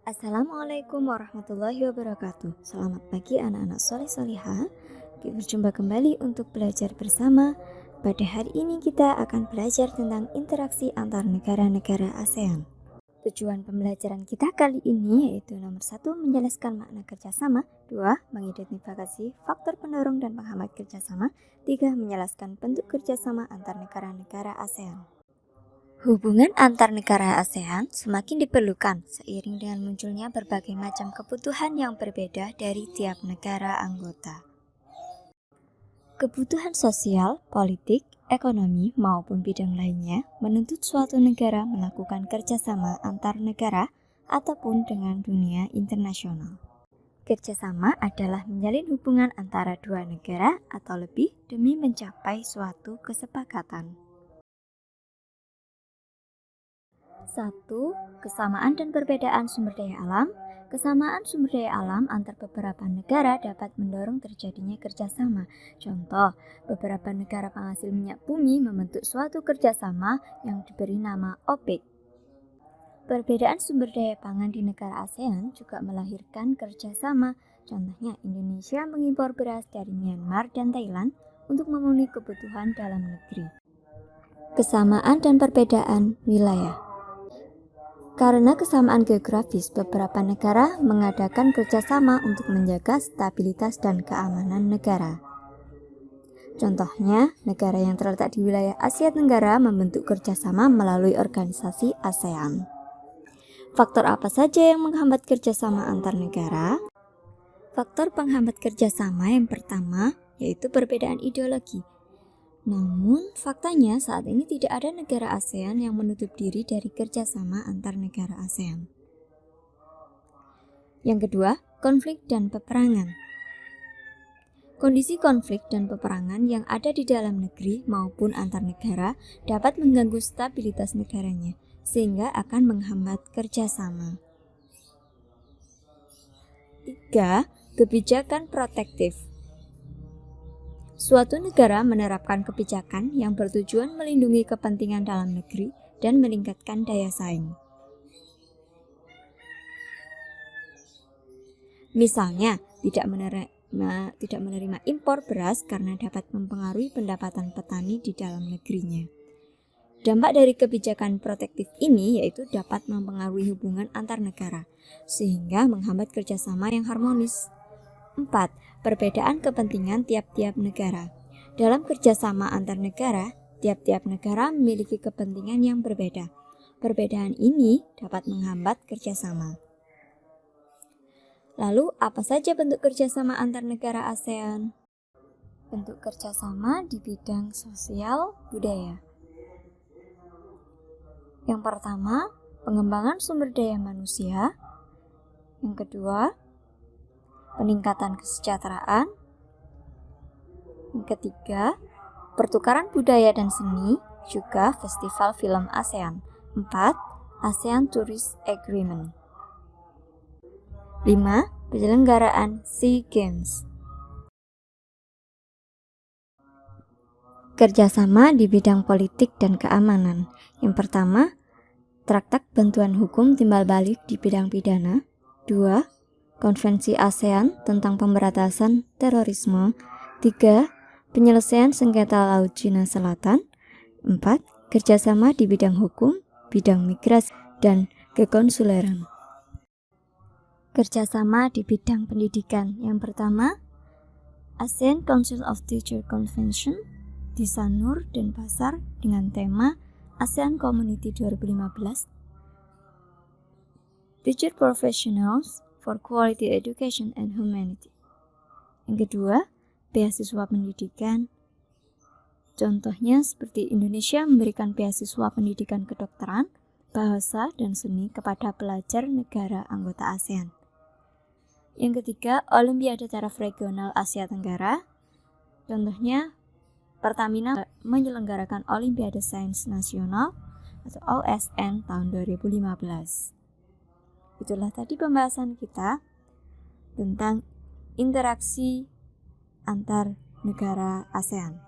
Assalamualaikum warahmatullahi wabarakatuh. Selamat pagi anak-anak soleh-solehah. Berjumpa kembali untuk belajar bersama. Pada hari ini kita akan belajar tentang interaksi antar negara-negara ASEAN. Tujuan pembelajaran kita kali ini yaitu nomor 1, menjelaskan makna kerjasama. 2, mengidentifikasi faktor pendorong dan penghambat kerjasama. 3, menjelaskan bentuk kerjasama antar negara-negara ASEAN. Hubungan antar negara ASEAN semakin diperlukan seiring dengan munculnya berbagai macam kebutuhan yang berbeda dari tiap negara anggota. Kebutuhan sosial, politik, ekonomi, maupun bidang lainnya menuntut suatu negara melakukan kerjasama antar negara ataupun dengan dunia internasional. Kerjasama adalah menjalin hubungan antara dua negara atau lebih demi mencapai suatu kesepakatan. 1. Kesamaan dan perbedaan sumber daya alam. Kesamaan sumber daya alam antar beberapa negara dapat mendorong terjadinya kerjasama. Contoh, beberapa negara penghasil minyak bumi membentuk suatu kerjasama yang diberi nama OPEC. Perbedaan sumber daya pangan di negara ASEAN juga melahirkan kerjasama. Contohnya, Indonesia mengimpor beras dari Myanmar dan Thailand untuk memenuhi kebutuhan dalam negeri. Kesamaan dan perbedaan wilayah. Karena kesamaan geografis, beberapa negara mengadakan kerjasama untuk menjaga stabilitas dan keamanan negara. Contohnya, negara yang terletak di wilayah Asia Tenggara membentuk kerjasama melalui organisasi ASEAN. Faktor apa saja yang menghambat kerjasama antar negara? Faktor penghambat kerjasama yang pertama yaitu perbedaan ideologi. Namun, faktanya saat ini tidak ada negara ASEAN yang menutup diri dari kerjasama antar negara ASEAN. Yang kedua, konflik dan peperangan. Kondisi konflik dan peperangan yang ada di dalam negeri maupun antar negara dapat mengganggu stabilitas negaranya, sehingga akan menghambat kerjasama. 3. Kebijakan protektif. Suatu negara menerapkan kebijakan yang bertujuan melindungi kepentingan dalam negeri dan meningkatkan daya saing. Misalnya, tidak menerima impor beras karena dapat mempengaruhi pendapatan petani di dalam negerinya. Dampak dari kebijakan protektif ini yaitu dapat mempengaruhi hubungan antar negara, sehingga menghambat kerjasama yang harmonis. 4. Perbedaan kepentingan tiap-tiap negara. Dalam kerjasama antar negara, tiap-tiap negara memiliki kepentingan yang berbeda. Perbedaan ini dapat menghambat kerjasama. Lalu, apa saja bentuk kerjasama antar negara ASEAN? Bentuk kerjasama di bidang sosial budaya. Yang pertama, pengembangan sumber daya manusia. Yang kedua, peningkatan kesejahteraan. Yang ketiga, pertukaran budaya dan seni, juga festival film ASEAN. 4. ASEAN Tourist Agreement. 5. Penyelenggaraan SEA Games. Kerjasama di bidang politik dan keamanan. Yang pertama, Traktat Bantuan Hukum Timbal Balik di bidang pidana. 2. Konvensi ASEAN tentang pemberantasan terorisme. 3. Penyelesaian sengketa Laut Cina Selatan. 4. Kerjasama di bidang hukum, bidang migrasi, dan kekonsuleran. Kerjasama di bidang pendidikan. Yang pertama, ASEAN Council of Teachers Convention di Sanur, Denpasar dengan tema ASEAN Community 2015. Teacher Professionals for Quality Education and Humanity. Yang kedua, beasiswa pendidikan. Contohnya seperti Indonesia memberikan beasiswa pendidikan kedokteran, bahasa, dan seni kepada pelajar negara anggota ASEAN. Yang ketiga, Olimpiade Taraf Regional Asia Tenggara. Contohnya, Pertamina menyelenggarakan Olimpiade Sains Nasional atau OSN tahun 2015. Itulah tadi pembahasan kita tentang interaksi antar negara ASEAN.